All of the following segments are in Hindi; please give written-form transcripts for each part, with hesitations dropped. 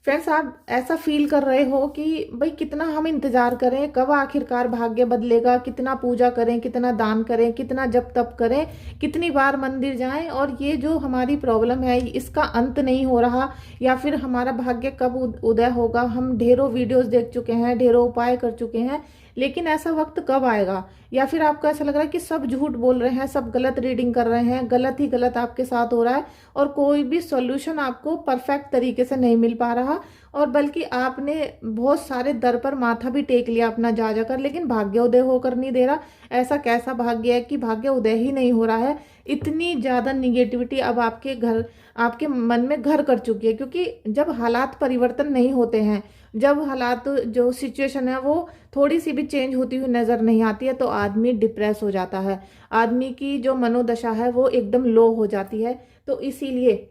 फ्रेंड्स, आप ऐसा फील कर रहे हो कि भाई कितना हम इंतजार करें, कब आखिरकार भाग्य बदलेगा, कितना पूजा करें, कितना दान करें, कितना जप तप करें, कितनी बार मंदिर जाएं, और ये जो हमारी प्रॉब्लम है इसका अंत नहीं हो रहा, या फिर हमारा भाग्य कब उदय होगा। हम ढेरों वीडियोस देख चुके हैं, ढेरों उपाय कर चुके हैं, लेकिन ऐसा वक्त कब आएगा। या फिर आपको ऐसा लग रहा है कि सब झूठ बोल रहे हैं, सब गलत रीडिंग कर रहे हैं, गलत ही गलत आपके साथ हो रहा है, और कोई भी सॉल्यूशन आपको परफेक्ट तरीके से नहीं मिल पा रहा, और बल्कि आपने बहुत सारे दर पर माथा भी टेक लिया अपना जा जाकर, लेकिन भाग्य उदय होकर नहीं दे रहा। ऐसा कैसा भाग्य है कि भाग्य उदय ही नहीं हो रहा है। इतनी ज्यादा निगेटिविटी अब आपके मन में घर कर चुकी है, क्योंकि जब हालात परिवर्तन नहीं होते हैं, जब हालात जो सिचुएशन है वो थोड़ी सी भी चेंज होती हुई नजर नहीं आती है, तो आदमी डिप्रेस हो जाता है, आदमी की जो मनोदशा है वो एकदम लो हो जाती है। तो इसीलिए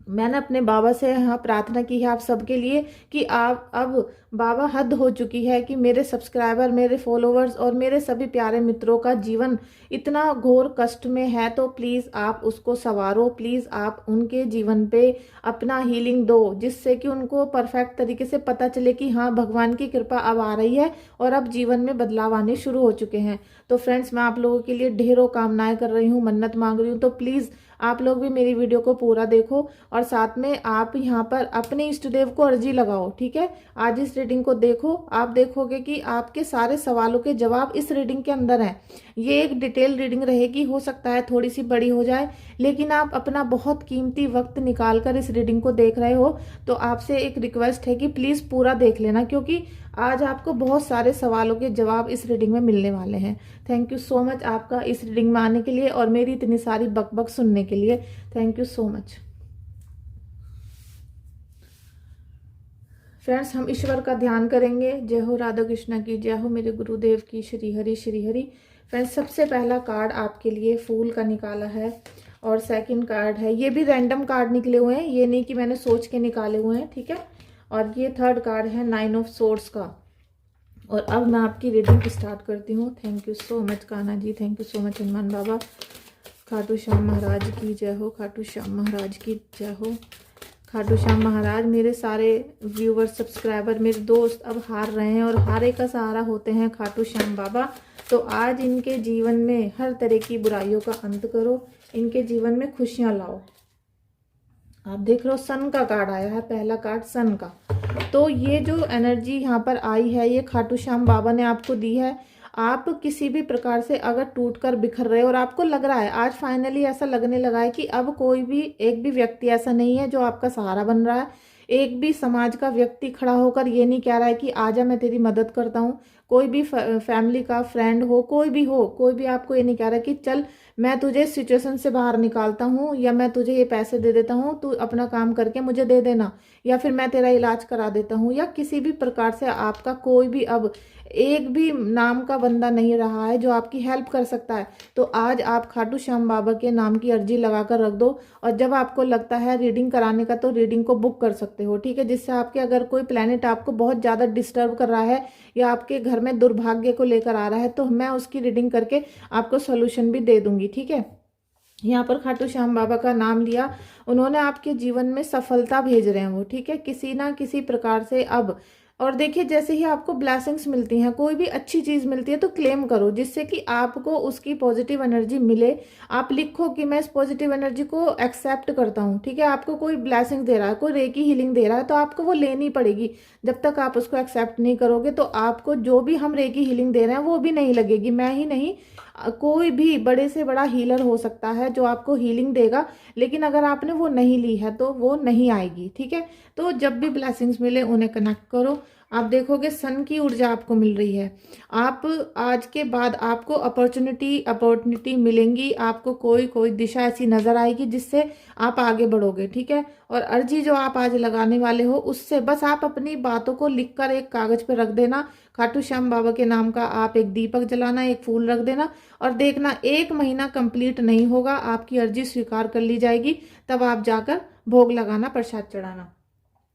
मैंने अपने बाबा से यहाँ प्रार्थना की है आप सबके लिए कि आप अब, बाबा हद हो चुकी है कि मेरे सब्सक्राइबर, मेरे फॉलोवर्स और मेरे सभी प्यारे मित्रों का जीवन इतना घोर कष्ट में है, तो प्लीज़ आप उसको संवारो, प्लीज़ आप उनके जीवन पे अपना हीलिंग दो, जिससे कि उनको परफेक्ट तरीके से पता चले कि हाँ, भगवान की कृपा अब आ रही है और अब जीवन में बदलाव आने शुरू हो चुके हैं। तो फ्रेंड्स, मैं आप लोगों के लिए ढेरों कामनाएं कर रही हूँ, मन्नत मांग रही हूँ, तो प्लीज़ आप लोग भी मेरी वीडियो को पूरा देखो, और साथ में आप यहाँ पर अपने इष्ट देव को अर्जी लगाओ। ठीक है, आज इस रीडिंग को देखो, आप देखोगे कि आपके सारे सवालों के जवाब इस रीडिंग के अंदर हैं। ये एक डिटेल रीडिंग रहेगी, हो सकता है थोड़ी सी बड़ी हो जाए, लेकिन आप अपना बहुत कीमती वक्त निकाल कर इस रीडिंग को देख रहे हो, तो आपसे एक रिक्वेस्ट है कि प्लीज़ पूरा देख लेना, क्योंकि आज आपको बहुत सारे सवालों के जवाब इस रीडिंग में मिलने वाले हैं। थैंक यू सो मच आपका इस रीडिंग में आने के लिए और मेरी इतनी सारी बकबक सुनने के लिए। Thank you so much. Friends, हम ईश्वर का ध्यान करेंगे। जय हो राधा कृष्ण की, जय हो मेरे गुरुदेव की, श्री हरि श्री हरि। फ्रेंड्स, सबसे पहला कार्ड आपके लिए फूल का निकाला है, और सेकंड कार्ड है, ये भी रैंडम कार्ड निकले हुए हैं, ये नहीं कि मैंने सोच के निकाले हुए हैं, ठीक है। और ये थर्ड कार्ड है 9 ऑफ सोर्ड्स का। और अब मैं आपकी रीडिंग स्टार्ट करती हूँ। Thank you so much Kanha ji, thank you so much Hanuman Baba. Khatu Shyam Maharaj की जय हो, खाटू श्याम महाराज की जय हो। खाटू श्याम महाराज, मेरे सारे व्यूवर्स, सब्सक्राइबर, मेरे दोस्त अब हार रहे हैं, और हारे का सहारा होते हैं खाटू श्याम बाबा। तो आज इनके जीवन में हर तरह की बुराइयों का अंत करो, इनके जीवन में खुशियां लाओ। आप देख रहे हो सन का कार्ड आया है, पहला कार्ड सन का। तो ये जो एनर्जी यहाँ पर आई है, ये खाटू श्याम बाबा ने आपको दी है। आप किसी भी प्रकार से अगर टूट कर बिखर रहे हो, और आपको लग रहा है आज फाइनली ऐसा लगने लगा है कि अब कोई भी एक भी व्यक्ति ऐसा नहीं है जो आपका सहारा बन रहा है, एक भी समाज का व्यक्ति खड़ा होकर ये नहीं कह रहा है कि आजा मैं तेरी मदद करता हूँ। कोई भी फैमिली का फ्रेंड हो, कोई भी हो, कोई भी आपको ये नहीं कह रहा कि चल मैं तुझे इस सिचुएशन से बाहर निकालता हूँ, या मैं तुझे ये पैसे दे देता हूँ, तू अपना काम करके मुझे दे देना, या फिर मैं तेरा इलाज करा देता हूँ, या किसी भी प्रकार से आपका कोई भी अब एक भी नाम का बंदा नहीं रहा है जो आपकी हेल्प कर सकता है। तो आज आप खाटू श्याम बाबा के नाम की अर्जी लगाकर रख दो, और जब आपको लगता है रीडिंग कराने का तो रीडिंग को बुक कर सकते हो, ठीक है। जिससे आपके अगर कोई प्लेनेट आपको बहुत ज़्यादा डिस्टर्ब कर रहा है या आपके घर में दुर्भाग्य को लेकर आ रहा है, तो मैं उसकी रीडिंग करके आपको सोल्यूशन भी दे दूंगी, ठीक है। यहाँ पर खाटू श्याम बाबा का नाम लिया, उन्होंने आपके जीवन में सफलता भेज रहे हैं वो, ठीक है, किसी ना किसी प्रकार से अब। और देखिए, जैसे ही आपको ब्लेसिंग्स मिलती हैं, कोई भी अच्छी चीज़ मिलती है, तो क्लेम करो, जिससे कि आपको उसकी पॉजिटिव एनर्जी मिले। आप लिखो कि मैं इस पॉजिटिव एनर्जी को एक्सेप्ट करता हूँ, ठीक है। आपको कोई ब्लेसिंग दे रहा है, कोई रेकी हीलिंग दे रहा है, तो आपको वो लेनी पड़ेगी। जब तक आप उसको एक्सेप्ट नहीं करोगे, तो आपको जो भी हम रेकी हीलिंग दे रहे हैं वो भी नहीं लगेगी। मैं ही नहीं, कोई भी बड़े से बड़ा हीलर हो सकता है जो आपको हीलिंग देगा, लेकिन अगर आपने वो नहीं ली है तो वो नहीं आएगी, ठीक है। तो जब भी ब्लेसिंग्स मिले उन्हें कनेक्ट करो। आप देखोगे सन की ऊर्जा आपको मिल रही है। आप आज के बाद आपको अपॉर्चुनिटी मिलेंगी, आपको कोई दिशा ऐसी नजर आएगी जिससे आप आगे बढ़ोगे, ठीक है। और अर्जी जो आप आज लगाने वाले हो, उससे बस आप अपनी बातों को लिखकर एक कागज पर रख देना। खाटू श्याम बाबा के नाम का आप एक दीपक जलाना, एक फूल रख देना, और देखना 1 महीना कंप्लीट नहीं होगा, आपकी अर्जी स्वीकार कर ली जाएगी। तब आप जाकर भोग लगाना, प्रसाद चढ़ाना।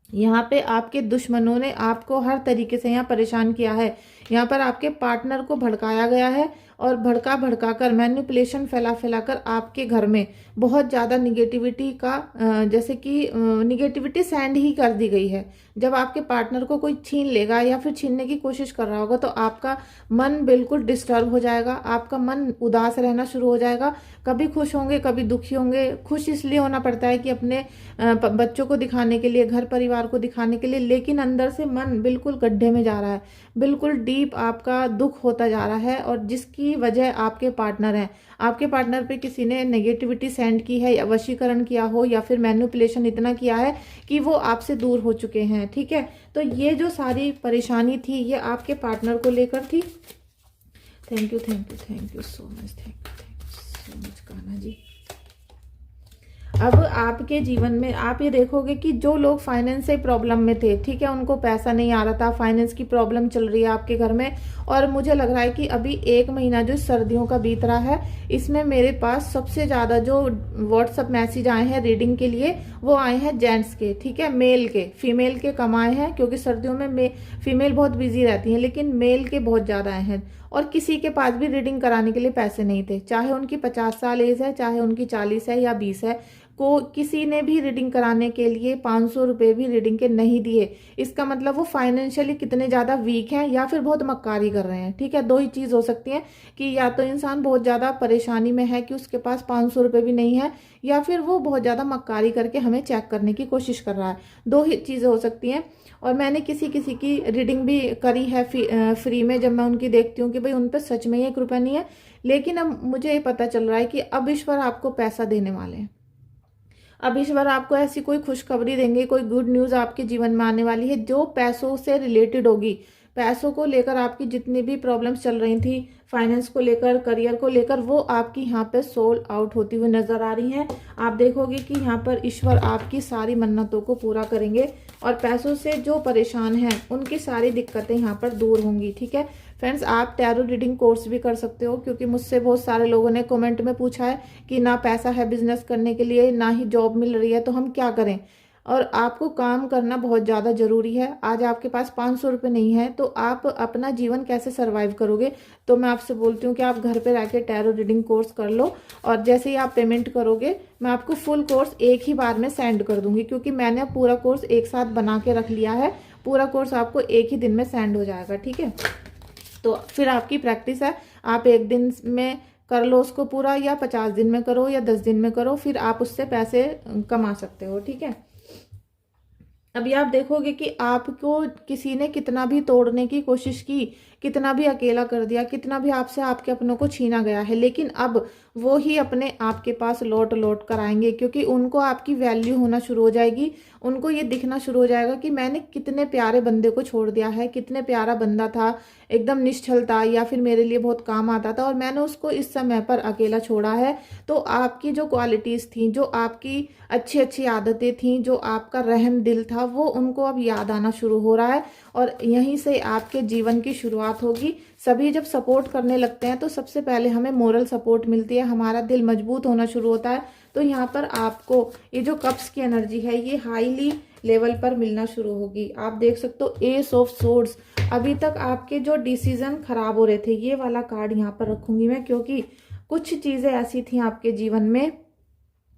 यहाँ पे आपके दुश्मनों ने आपको हर तरीके से यहाँ परेशान किया है। यहाँ पर आपके पार्टनर को भड़काया गया है, और भड़का भड़का कर, मैनिपुलेशन फैला फैला कर आपके घर में बहुत ज़्यादा निगेटिविटी का जैसे कि निगेटिविटी सेंड ही कर दी गई है। जब आपके पार्टनर को कोई छीन लेगा या फिर छीनने की कोशिश कर रहा होगा तो आपका मन बिल्कुल डिस्टर्ब हो जाएगा, आपका मन उदास रहना शुरू हो जाएगा। कभी खुश होंगे, कभी दुखी होंगे। खुश इसलिए होना पड़ता है कि अपने बच्चों को दिखाने के लिए, घर परिवार को दिखाने के लिए, लेकिन अंदर से मन बिल्कुल गड्ढे में जा रहा है, बिल्कुल डीप आपका दुख होता जा रहा है। और जिसकी वजह आपके पार्टनर हैं। आपके पार्टनर पे किसी ने नेगेटिविटी सेंड की है, या वशीकरण किया हो, या फिर मैनिपुलेशन इतना किया है कि वो आपसे दूर हो चुके हैं। ठीक है, तो ये जो सारी परेशानी थी ये आपके पार्टनर को लेकर थी। Thank you thank you thank you so much, thank you so much Kanha ji. अब आपके जीवन में आप ये देखोगे कि जो लोग फाइनेंस से प्रॉब्लम में थे, ठीक है, उनको पैसा नहीं आ रहा था, फाइनेंस की प्रॉब्लम चल रही है आपके घर में, और मुझे लग रहा है कि अभी 1 महीना जो सर्दियों का बीत रहा है, इसमें मेरे पास सबसे ज़्यादा जो व्हाट्सअप मैसेज आए हैं रीडिंग के लिए वो आए हैं जेंट्स के, ठीक है, मेल के, फीमेल के कम आए हैं, क्योंकि सर्दियों में फीमेल बहुत बिजी रहती हैं, लेकिन मेल के बहुत ज़्यादा आए हैं। और किसी के पास भी रीडिंग कराने के लिए पैसे नहीं थे, चाहे उनकी 50 साल एज है, चाहे उनकी 40 है या 20 है, को किसी ने भी रीडिंग कराने के लिए 500 रुपये भी रीडिंग के नहीं दिए। इसका मतलब वो फाइनेंशियली कितने ज़्यादा वीक हैं या फिर बहुत मक्कारी कर रहे हैं। ठीक है, 2 ही चीज़ हो सकती है कि या तो इंसान बहुत ज़्यादा परेशानी में है कि उसके पास 500 रुपये भी नहीं है, या फिर वो बहुत ज़्यादा मक्कारी करके हमें चेक करने की कोशिश कर रहा है। 2 ही चीज़ें हो सकती हैं। और मैंने किसी किसी की रीडिंग भी करी है फ्री में, जब मैं उनकी देखती हूँ कि भाई उन पर सच में 1 रुपया नहीं है, लेकिन अब मुझे ये पता चल रहा है कि अब ईश्वर आपको पैसा देने वाले हैं। अब ईश्वर आपको ऐसी कोई खुशखबरी देंगे, कोई गुड न्यूज़ आपके जीवन में आने वाली है जो पैसों से रिलेटेड होगी। पैसों को लेकर आपकी जितनी भी प्रॉब्लम्स चल रही थी, फाइनेंस को लेकर, करियर को लेकर, वो आपकी यहाँ पे सोल्ड आउट होती हुई नजर आ रही हैं। आप देखोगे कि यहाँ पर ईश्वर आपकी सारी मन्नतों को पूरा करेंगे और पैसों से जो परेशान हैं उनकी सारी दिक्कतें यहाँ पर दूर होंगी। ठीक है फ्रेंड्स, आप टैरो रीडिंग कोर्स भी कर सकते हो, क्योंकि मुझसे बहुत सारे लोगों ने कमेंट में पूछा है कि ना पैसा है बिजनेस करने के लिए, ना ही जॉब मिल रही है, तो हम क्या करें। और आपको काम करना बहुत ज़्यादा ज़रूरी है। आज आपके पास 500 रुपये नहीं है तो आप अपना जीवन कैसे सरवाइव करोगे। तो मैं आपसे बोलती हूँ कि आप घर पे रह के टैरो रीडिंग कोर्स कर लो, और जैसे ही आप पेमेंट करोगे मैं आपको फुल कोर्स एक ही बार में सेंड कर दूंगी, क्योंकि मैंने पूरा कोर्स एक साथ बना के रख लिया है। पूरा कोर्स आपको एक ही दिन में सेंड हो जाएगा। ठीक है, तो फिर आपकी प्रैक्टिस है, आप 1 दिन में कर लो उसको पूरा, या 50 दिन में करो, या 10 दिन में करो, फिर आप उससे पैसे कमा सकते हो। ठीक है, अभी आप देखोगे कि आपको किसी ने कितना भी तोड़ने की कोशिश की, कितना भी अकेला कर दिया, कितना भी आपसे आपके अपनों को छीना गया है, लेकिन अब वो ही अपने आपके पास लौट लौट कर आएंगे, क्योंकि उनको आपकी वैल्यू होना शुरू हो जाएगी। उनको ये दिखना शुरू हो जाएगा कि मैंने कितने प्यारे बंदे को छोड़ दिया है, कितने प्यारा बंदा था, एकदम निश्चल था, या फिर मेरे लिए बहुत काम आता था, और मैंने उसको इस समय पर अकेला छोड़ा है। तो आपकी जो क्वालिटीज़ थी, जो आपकी अच्छी अच्छी आदतें थी, जो आपका रहम दिल था, वो उनको अब याद आना शुरू हो रहा है, और यहीं से आपके जीवन की शुरुआत होगी। सभी जब सपोर्ट करने लगते हैं तो सबसे पहले हमें मोरल सपोर्ट मिलती है, हमारा दिल मजबूत होना शुरू होता है। तो यहाँ पर आपको ये जो कप्स की एनर्जी है ये हाईली लेवल पर मिलना शुरू होगी। आप देख सकते हो एस ऑफ सोर्ड्स। अभी तक आपके जो डिसीजन खराब हो रहे थे, ये वाला कार्ड यहाँ पर रखूंगी मैं, क्योंकि कुछ चीज़ें ऐसी थी आपके जीवन में,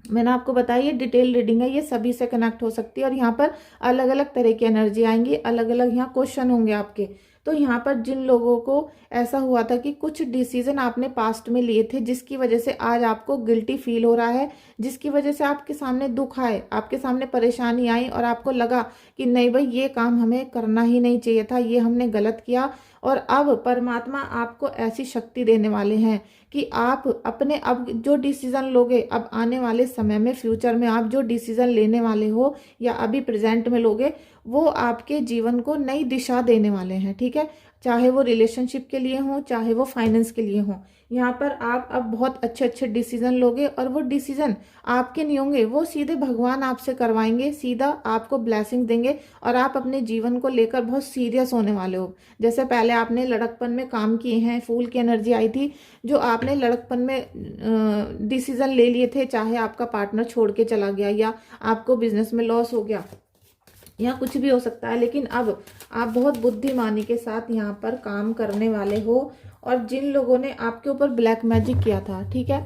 मैंने आपको बताया ये डिटेल रीडिंग है, ये सभी से कनेक्ट हो सकती है, और यहाँ पर अलग अलग तरह की एनर्जी आएंगी, अलग अलग यहाँ क्वेश्चन होंगे आपके। तो यहाँ पर जिन लोगों को ऐसा हुआ था कि कुछ डिसीजन आपने पास्ट में लिए थे, जिसकी वजह से आज आपको गिल्टी फील हो रहा है, जिसकी वजह से आपके सामने दुख आए, आपके सामने परेशानी आई, और आपको लगा कि नहीं भाई ये काम हमें करना ही नहीं चाहिए था, ये हमने गलत किया, और अब परमात्मा आपको ऐसी शक्ति देने वाले हैं कि आप अपने अब जो डिसीजन लोगे, अब आने वाले समय में, फ्यूचर में आप जो डिसीजन लेने वाले हो या अभी प्रेजेंट में लोगे, वो आपके जीवन को नई दिशा देने वाले हैं। ठीक है, चाहे वो रिलेशनशिप के लिए हो, चाहे वो फाइनेंस के लिए हो, यहाँ पर आप अब बहुत अच्छे अच्छे डिसीजन लोगे, और वो डिसीजन आपके नहीं होंगे, वो सीधे भगवान आपसे करवाएंगे, सीधा आपको ब्लेसिंग देंगे, और आप अपने जीवन को लेकर बहुत सीरियस होने वाले हो। जैसे पहले आपने लड़कपन में काम किए हैं, फूल की एनर्जी आई थी, जो आपने लड़कपन में डिसीजन ले लिए थे, चाहे आपका पार्टनर छोड़ के चला गया या आपको बिजनेस में लॉस हो गया, या कुछ भी हो सकता है। लेकिन अब आप बहुत बुद्धिमानी के साथ यहाँ पर काम करने वाले हो। और जिन लोगों ने आपके ऊपर ब्लैक मैजिक किया था, ठीक है,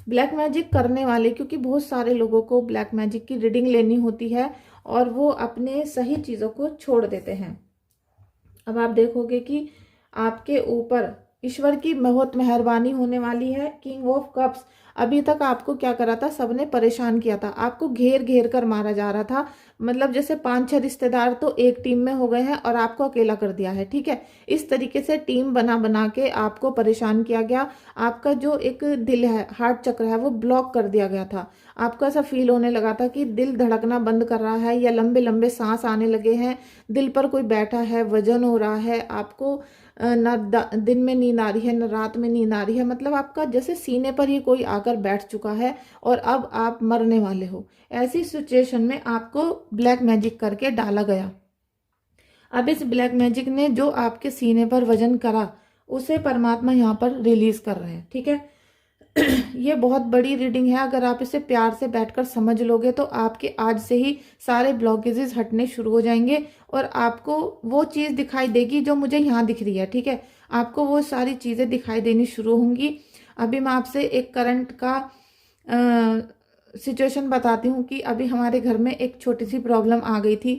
ब्लैक मैजिक करने वाले, क्योंकि बहुत सारे लोगों को ब्लैक मैजिक की रीडिंग लेनी होती है और वो अपने सही चीज़ों को छोड़ देते हैं। अब आप देखोगे कि आपके ऊपर ईश्वर की बहुत मेहरबानी होने वाली है। किंग ऑफ कप्स, अभी तक आपको क्या करा था, सबने परेशान किया था, आपको घेर घेर कर मारा जा रहा था। मतलब जैसे 5-6 रिश्तेदार तो एक टीम में हो गए हैं और आपको अकेला कर दिया है, ठीक है। इस तरीके से टीम बना बना के आपको परेशान किया गया। आपका जो एक दिल है, हार्ट चक्र है, वो ब्लॉक कर दिया गया था। आपको ऐसा फील होने लगा था कि दिल धड़कना बंद कर रहा है या लंबे लंबे सांस आने लगे हैं, दिल पर कोई बैठा है, वजन हो रहा है, आपको न दिन में नींद आ रही है न रात में नींद आ रही है। मतलब आपका जैसे सीने पर ही कोई आकर बैठ चुका है और अब आप मरने वाले हो। ऐसी सिचुएशन में आपको ब्लैक मैजिक करके डाला गया। अब इस ब्लैक मैजिक ने जो आपके सीने पर वजन करा, उसे परमात्मा यहाँ पर रिलीज कर रहे हैं, ठीक है। ये बहुत बड़ी रीडिंग है। अगर आप इसे प्यार से बैठकर समझ लोगे तो आपके आज से ही सारे ब्लॉकेजेस हटने शुरू हो जाएंगे और आपको वो चीज़ दिखाई देगी जो मुझे यहाँ दिख रही है, ठीक है। आपको वो सारी चीज़ें दिखाई देनी शुरू होंगी। अभी मैं आपसे एक करंट का सिचुएशन बताती हूँ कि अभी हमारे घर में एक छोटी सी प्रॉब्लम आ गई थी,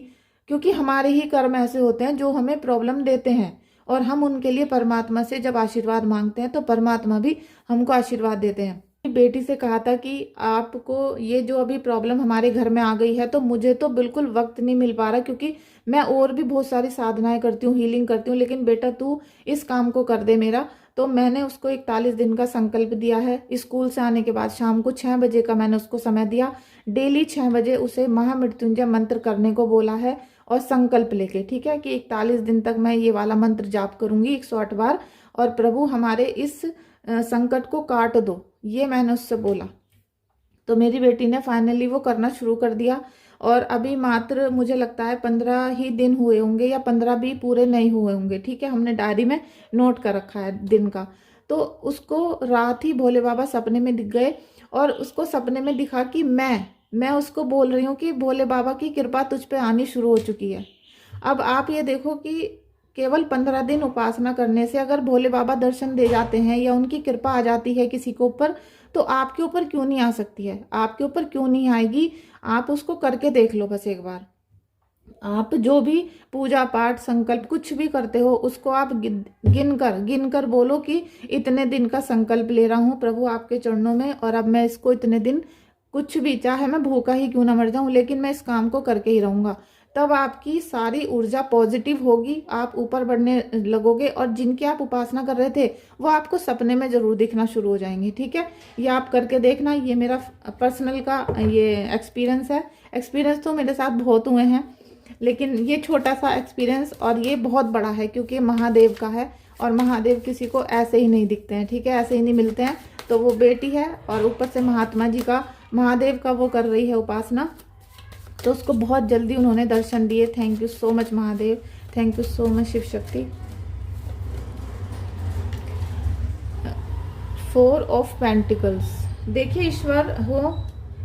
क्योंकि हमारे ही कर्म ऐसे होते हैं जो हमें प्रॉब्लम देते हैं और हम उनके लिए परमात्मा से जब आशीर्वाद मांगते हैं तो परमात्मा भी हमको आशीर्वाद देते हैं। बेटी से कहा था कि आपको ये जो अभी प्रॉब्लम हमारे घर में आ गई है, तो मुझे तो बिल्कुल वक्त नहीं मिल पा रहा, क्योंकि मैं और भी बहुत सारी साधनाएं करती हूँ, हीलिंग करती हूँ, लेकिन बेटा तू इस काम को कर दे मेरा। तो मैंने उसको 41 दिन का संकल्प दिया है। स्कूल से आने के बाद शाम को 6 बजे का मैंने उसको समय दिया। डेली 6 बजे उसे महामृत्युंजय मंत्र करने को बोला है और संकल्प लेके, ठीक है, कि 41 दिन तक मैं ये वाला मंत्र जाप करूंगी 108 बार और प्रभु हमारे इस संकट को काट दो, ये मैंने उससे बोला। तो मेरी बेटी ने फाइनली वो करना शुरू कर दिया और अभी मात्र मुझे लगता है 15 ही दिन हुए होंगे या 15 भी पूरे नहीं हुए होंगे, ठीक है। हमने डायरी में नोट कर रखा है दिन का। तो उसको रात ही भोले बाबा सपने में दिख गए और उसको सपने में दिखा कि मैं उसको बोल रही हूँ कि भोले बाबा की कृपा तुझ पे आनी शुरू हो चुकी है। अब आप ये देखो कि केवल 15 दिन उपासना करने से अगर भोले बाबा दर्शन दे जाते हैं या उनकी कृपा आ जाती है किसी के ऊपर, तो आपके ऊपर क्यों नहीं आ सकती है, आपके ऊपर क्यों नहीं आएगी। आप उसको करके देख लो बस एक बार। आप जो भी पूजा पाठ संकल्प कुछ भी करते हो, उसको आप गिन कर बोलो कि इतने दिन का संकल्प ले रहा हूँ प्रभु आपके चरणों में, और अब मैं इसको इतने दिन, कुछ भी, चाहे मैं भूखा ही क्यों ना मर जाऊं, लेकिन मैं इस काम को करके ही रहूंगा। तब आपकी सारी ऊर्जा पॉजिटिव होगी, आप ऊपर बढ़ने लगोगे और जिनकी आप उपासना कर रहे थे वो आपको सपने में जरूर दिखना शुरू हो जाएंगे, ठीक है। ये आप करके देखना। ये मेरा पर्सनल का ये एक्सपीरियंस है। एक्सपीरियंस तो मेरे साथ बहुत हुए हैं, लेकिन ये छोटा सा एक्सपीरियंस और ये बहुत बड़ा है, क्योंकि महादेव का है और महादेव किसी को ऐसे ही नहीं दिखते हैं, ठीक है, ऐसे ही नहीं मिलते हैं। तो वो बेटी है और ऊपर से महात्मा जी का, महादेव का वो कर रही है उपासना, तो उसको बहुत जल्दी उन्होंने दर्शन दिए। Thank you so much Mahadev, thank you so much Shiv Shakti. 4 of pentacles, देखिए ईश्वर हो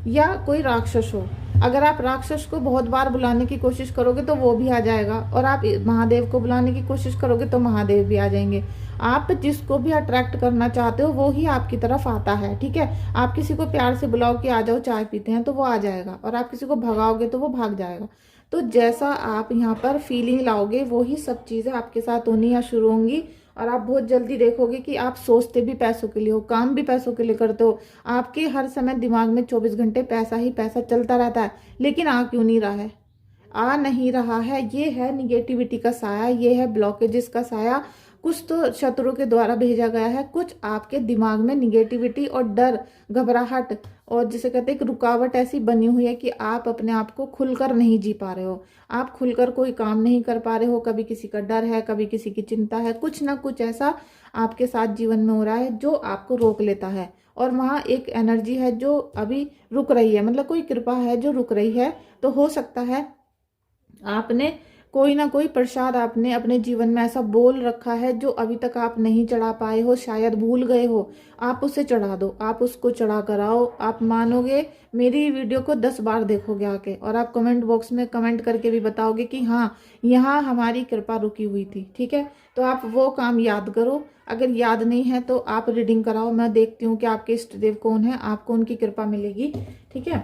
या कोई राक्षस हो, अगर आप राक्षस को बहुत बार बुलाने की कोशिश करोगे तो वो भी आ जाएगा, और आप महादेव को बुलाने की कोशिश करोगे तो महादेव भी आ जाएंगे। आप जिसको भी अट्रैक्ट करना चाहते हो वो ही आपकी तरफ आता है, ठीक है। आप किसी को प्यार से बुलाओ कि आ जाओ चाय पीते हैं, तो वो आ जाएगा, और आप किसी को भगाओगे तो वो भाग जाएगा। तो जैसा आप यहाँ पर फीलिंग लाओगे वो ही सब चीज़ें आपके साथ होनी या शुरू होंगी, और आप बहुत जल्दी देखोगे कि आप सोचते भी पैसों के लिए हो, काम भी पैसों के लिए करते हो। आपके हर समय दिमाग में 24 घंटे पैसा ही पैसा चलता रहता है, लेकिन आ क्यों नहीं रहा है, आ नहीं रहा है। ये है निगेटिविटी का साया, ये है ब्लॉकेजेस का साया। कुछ तो शत्रु के द्वारा भेजा गया है, कुछ आपके दिमाग में निगेटिविटी और डर, घबराहट और जिसे कहते हैं एक रुकावट ऐसी बनी हुई है कि आप अपने आप को खुलकर नहीं जी पा रहे हो, आप खुलकर कोई काम नहीं कर पा रहे हो। कभी किसी का डर है, कभी किसी की चिंता है, कुछ ना कुछ ऐसा आपके साथ जीवन में हो रहा है जो आपको रोक लेता है। और वहाँ एक एनर्जी है जो अभी रुक रही है, मतलब कोई कृपा है जो रुक रही है। तो हो सकता है आपने कोई ना कोई प्रसाद आपने अपने जीवन में ऐसा बोल रखा है जो अभी तक आप नहीं चढ़ा पाए हो, शायद भूल गए हो, आप उसे चढ़ा दो, आप उसको चढ़ा कर आओ। आप मानोगे, मेरी वीडियो को 10 बार देखोगे आके, और आप कमेंट बॉक्स में कमेंट करके भी बताओगे कि हाँ, यहाँ हमारी कृपा रुकी हुई थी। ठीक है, तो आप वो काम याद करो। अगर याद नहीं है तो आप रीडिंग कराओ, मैं देखती हूँ कि आपके इष्ट देव कौन है, आपको उनकी कृपा मिलेगी। ठीक है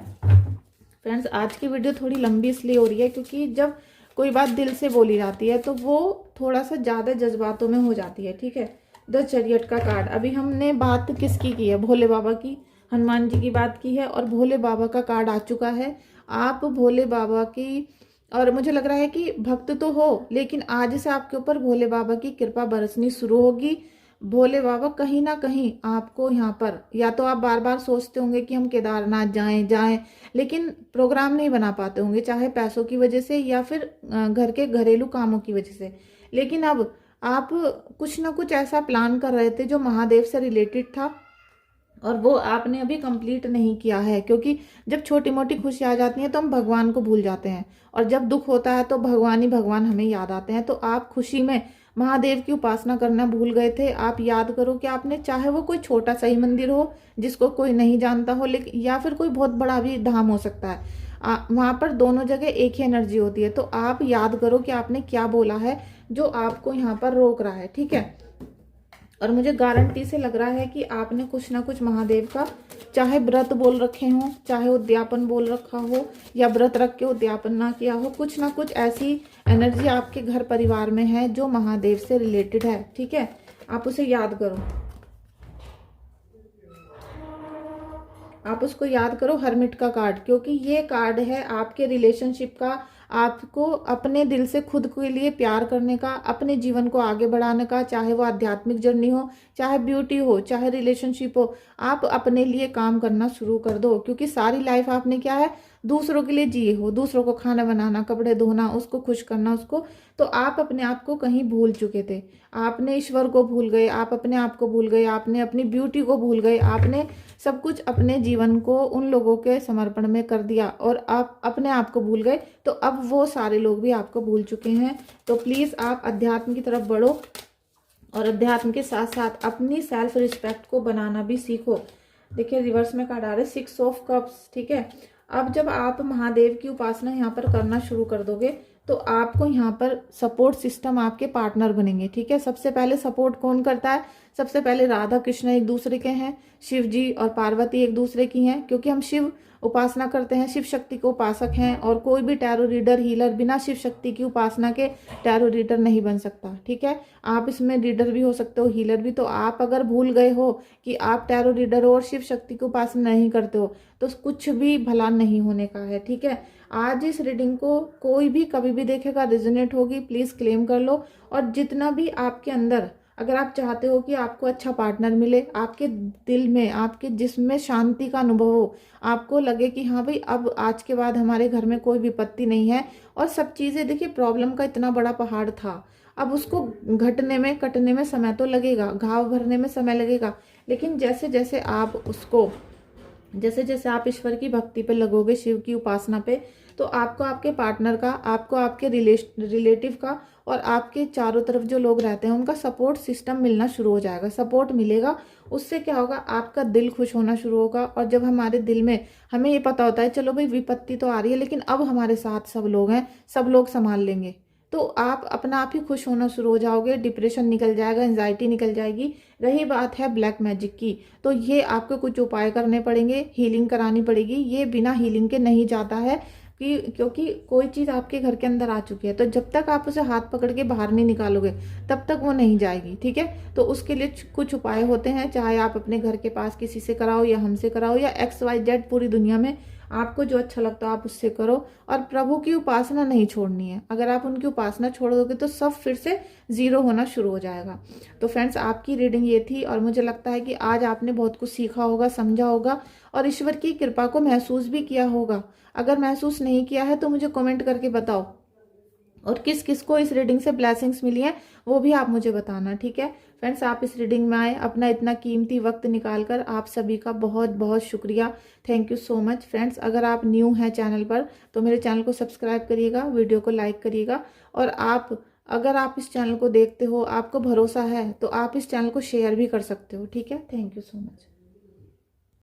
फ्रेंड्स, आज की वीडियो थोड़ी लंबी इसलिए हो रही है क्योंकि जब कोई बात दिल से बोली जाती है तो वो थोड़ा सा ज़्यादा जज्बातों में हो जाती है। ठीक है, द चैरियट का कार्ड, अभी हमने बात किसकी की है, भोले बाबा की, हनुमान जी की बात की है, और भोले बाबा का कार्ड आ चुका है। आप भोले बाबा की, और मुझे लग रहा है कि भक्त तो हो, लेकिन आज से आपके ऊपर भोले बाबा की कृपा बरसनी शुरू होगी। भोले बाबा कहीं ना कहीं आपको यहाँ पर, या तो आप बार बार सोचते होंगे कि हम केदारनाथ जाएं जाएं, लेकिन प्रोग्राम नहीं बना पाते होंगे, चाहे पैसों की वजह से या फिर घर के घरेलू कामों की वजह से। लेकिन अब आप कुछ ना कुछ ऐसा प्लान कर रहे थे जो महादेव से रिलेटेड था, और वो आपने अभी कंप्लीट नहीं किया है, क्योंकि जब छोटी मोटी खुशी आ जाती है तो हम भगवान को भूल जाते हैं, और जब दुख होता है तो भगवान ही भगवान हमें याद आते हैं। तो आप खुशी में महादेव की उपासना करना भूल गए थे। आप याद करो कि आपने, चाहे वो कोई छोटा सा ही मंदिर हो जिसको कोई नहीं जानता हो, लेकिन या फिर कोई बहुत बड़ा भी धाम हो सकता है, वहां पर दोनों जगह एक ही एनर्जी होती है। तो आप याद करो कि आपने क्या बोला है जो आपको यहाँ पर रोक रहा है। ठीक है, और मुझे गारंटी से लग रहा है कि आपने कुछ ना कुछ महादेव का, चाहे व्रत बोल रखे हो, चाहे उद्यापन बोल रखा हो, या व्रत रख के उद्यापन ना किया हो, कुछ ना कुछ ऐसी एनर्जी आपके घर परिवार में है जो महादेव से रिलेटेड है। ठीक है, आप उसे याद करो, आप उसको याद करो। हर्मिट का कार्ड, क्योंकि ये कार्ड है आपके रिलेशनशिप का, आपको अपने दिल से खुद के लिए प्यार करने का, अपने जीवन को आगे बढ़ाने का, चाहे वो आध्यात्मिक जर्नी हो, चाहे ब्यूटी हो, चाहे रिलेशनशिप हो, आप अपने लिए काम करना शुरू कर दो। क्योंकि सारी लाइफ आपने क्या है, दूसरों के लिए जिए हो, दूसरों को खाना बनाना, कपड़े धोना, उसको खुश करना उसको, तो आप अपने आप को कहीं भूल चुके थे। आपने ईश्वर को भूल गए, आप अपने आप को भूल गए, आपने अपनी ब्यूटी को भूल गए, आपने सब कुछ अपने जीवन को उन लोगों के समर्पण में कर दिया, और आप अपने आप को भूल गए। तो अब वो सारे लोग भी आपको भूल चुके हैं। तो प्लीज़ आप अध्यात्म की तरफ बढ़ो, और अध्यात्म के साथ साथ अपनी सेल्फ रिस्पेक्ट को बनाना भी सीखो। देखिए रिवर्स में कार्ड आ रहे 6 ऑफ कप्स। ठीक है, अब जब आप महादेव की उपासना यहाँ पर करना शुरू कर दोगे तो आपको यहाँ पर सपोर्ट सिस्टम, आपके पार्टनर बनेंगे। ठीक है, सबसे पहले सपोर्ट कौन करता है, सबसे पहले राधा कृष्ण एक दूसरे के हैं, शिव जी और पार्वती एक दूसरे की हैं, क्योंकि हम शिव उपासना करते हैं, शिव शक्ति के उपासक हैं, और कोई भी टैरो रीडर हीलर बिना शिव शक्ति की उपासना के टैरो रीडर नहीं बन सकता। ठीक है, आप इसमें रीडर भी हो सकते हो, हीलर भी। तो आप अगर भूल गए हो कि आप टैरो रीडर हो और शिव शक्ति की उपासना नहीं करते हो तो कुछ भी भला नहीं होने का है। ठीक है, आज इस रीडिंग को कोई भी कभी भी देखेगा, रिजोनेट होगी, प्लीज़ क्लेम कर लो। और जितना भी आपके अंदर, अगर आप चाहते हो कि आपको अच्छा पार्टनर मिले, आपके दिल में, आपके जिस्म में शांति का अनुभव हो, आपको लगे कि हाँ भाई अब आज के बाद हमारे घर में कोई विपत्ति नहीं है, और सब चीज़ें, देखिए प्रॉब्लम का इतना बड़ा पहाड़ था, अब उसको घटने में, कटने में समय तो लगेगा, घाव भरने में समय लगेगा, लेकिन जैसे जैसे आप उसको, जैसे जैसे आप ईश्वर की भक्ति पे लगोगे, शिव की उपासना पे, तो आपको आपके पार्टनर का, आपको आपके रिलेटिव का, और आपके चारों तरफ जो लोग रहते हैं उनका सपोर्ट सिस्टम मिलना शुरू हो जाएगा। सपोर्ट मिलेगा, उससे क्या होगा, आपका दिल खुश होना शुरू होगा। और जब हमारे दिल में, हमें ये पता होता है चलो भाई विपत्ति तो आ रही है लेकिन अब हमारे साथ सब लोग हैं, सब लोग संभाल लेंगे, तो आप अपना आप ही खुश होना शुरू हो जाओगे, डिप्रेशन निकल जाएगा, एंजाइटी निकल जाएगी। रही बात है ब्लैक मैजिक की, तो ये आपको कुछ उपाय करने पड़ेंगे, हीलिंग करानी पड़ेगी। ये बिना हीलिंग के नहीं जाता है, कि क्योंकि कोई चीज़ आपके घर के अंदर आ चुकी है, तो जब तक आप उसे हाथ पकड़ के बाहर नहीं निकालोगे तब तक वो नहीं जाएगी। ठीक है, तो उसके लिए कुछ उपाय होते हैं, चाहे आप अपने घर के पास किसी से कराओ, या हमसे कराओ, या XYZ पूरी दुनिया में आपको जो अच्छा लगता है आप उससे करो। और प्रभु की उपासना नहीं छोड़नी है, अगर आप उनकी उपासना छोड़ दोगे तो सब फिर से जीरो होना शुरू हो जाएगा। तो फ्रेंड्स, आपकी रीडिंग ये थी, और मुझे लगता है कि आज आपने बहुत कुछ सीखा होगा, समझा होगा, और ईश्वर की कृपा को महसूस भी किया होगा। अगर महसूस नहीं किया है तो मुझे कमेंट करके बताओ और किस किस को इस रीडिंग से ब्लेसिंग्स मिली हैं वो भी आप मुझे बताना, ठीक है फ्रेंड्स। आप इस रीडिंग में आए, अपना इतना कीमती वक्त निकाल कर, आप सभी का बहुत बहुत शुक्रिया। Thank you so much friends. अगर आप न्यू हैं चैनल पर तो मेरे चैनल को सब्सक्राइब करिएगा, वीडियो को लाइक करिएगा। और अगर आप इस चैनल को देखते हो, आपको भरोसा है, तो आप इस चैनल को शेयर भी कर सकते हो, ठीक है। Thank you so much.